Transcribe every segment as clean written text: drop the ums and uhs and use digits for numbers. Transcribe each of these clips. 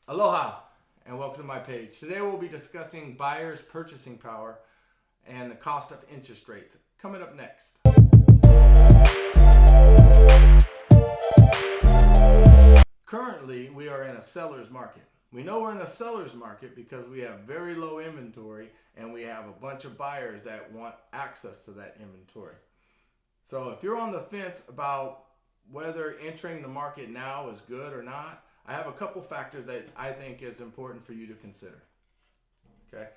Aloha and welcome to my page. Today we'll be discussing buyers' purchasing power and the cost of interest rates. Coming up next. Currently, we are in a seller's market. We know we're in a seller's market because we have very low inventory and we have a bunch of buyers that want access to that inventory. So if you're on the fence about whether entering the market now is good or not, I have a couple factors that I think is important for you to consider. Okay.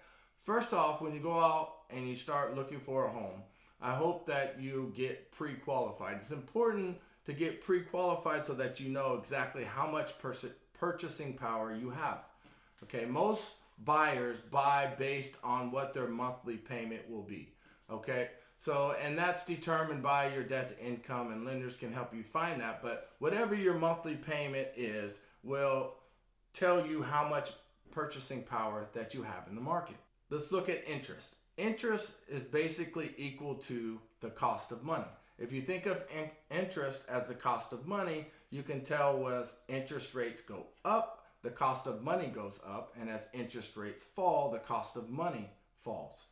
First off, when you go out and you start looking for a home, I hope that you get pre-qualified. It's important to get pre-qualified so that you know exactly how much purchasing power you have. Okay. Most buyers buy based on what their monthly payment will be. Okay. So, and that's determined by your debt to income, and lenders can help you find that. But whatever your monthly payment is will tell you how much purchasing power that you have in the market. Let's look at interest. Interest is basically equal to the cost of money. If you think of interest as the cost of money, you can tell as interest rates go up, the cost of money goes up, and as interest rates fall, the cost of money falls.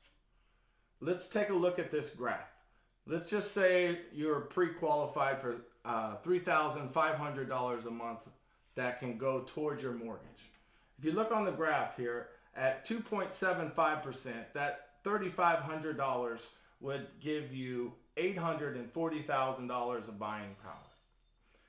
Let's take a look at this graph. Let's just say you're pre-qualified for $3,500 a month that can go towards your mortgage. If you look on the graph here, at 2.75%, that $3,500 would give you $840,000 of buying power.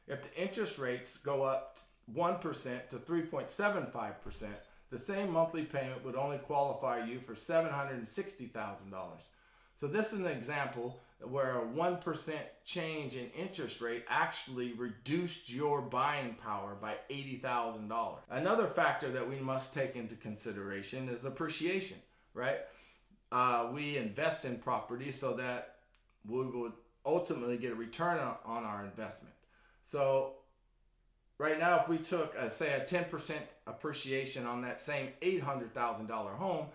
If the interest rates go up 1% to 3.75%, the same monthly payment would only qualify you for $760,000. So this is an example where a 1% change in interest rate actually reduced your buying power by $80,000. Another factor that we must take into consideration is appreciation, right? We invest in property so that we would ultimately get a return on our investment. So right now, if we took, say, a 10% appreciation on that same $800,000 home,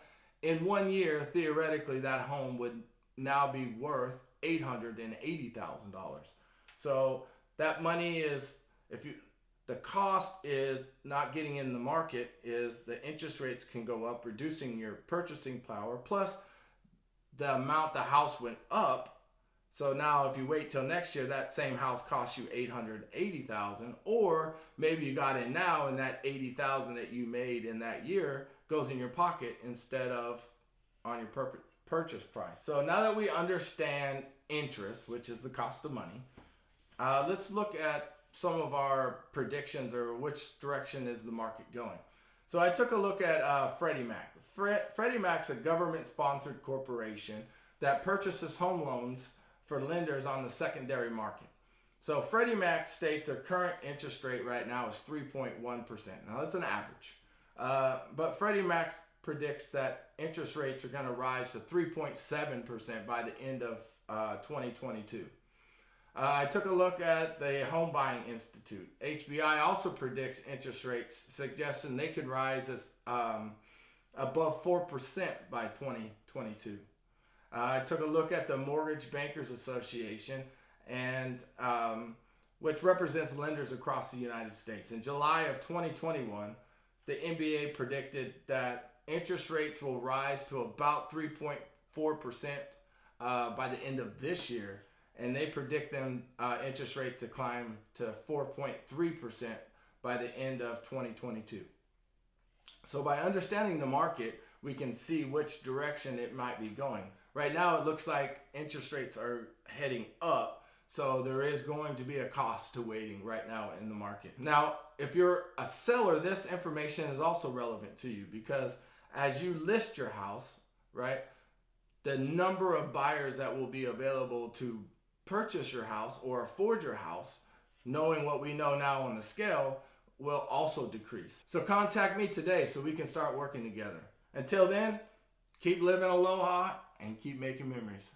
in 1 year, theoretically, that home would now be worth $880,000. So that money is, the cost is not getting in the market, is the interest rates can go up, reducing your purchasing power, plus the amount the house went up. So now if you wait till next year, that same house costs you $880,000, or maybe you got in now and that $80,000 that you made in that year goes in your pocket instead of on your purchase price. So now that we understand interest, which is the cost of money, let's look at some of our predictions or which direction is the market going. So I took a look at Freddie Mac. Freddie Mac's a government-sponsored corporation that purchases home loans for lenders on the secondary market. So Freddie Mac states their current interest rate right now is 3.1%. Now that's an average. But Freddie Mac predicts that interest rates are going to rise to 3.7% by the end of 2022. I took a look at the Home Buying Institute. HBI also predicts interest rates, suggesting they could rise as above 4% by 2022. I took a look at the Mortgage Bankers Association, and which represents lenders across the United States. In July of 2021, the MBA predicted that interest rates will rise to about 3.4% by the end of this year, and they predict them interest rates to climb to 4.3% by the end of 2022. So by understanding the market, we can see which direction it might be going. Right now, it looks like interest rates are heading up, so there is going to be a cost to waiting right now in the market. Now, if you're a seller, this information is also relevant to you because as you list your house, right, the number of buyers that will be available to purchase your house or afford your house, knowing what we know now on the scale, will also decrease. So contact me today so we can start working together. Until then, keep living aloha and keep making memories.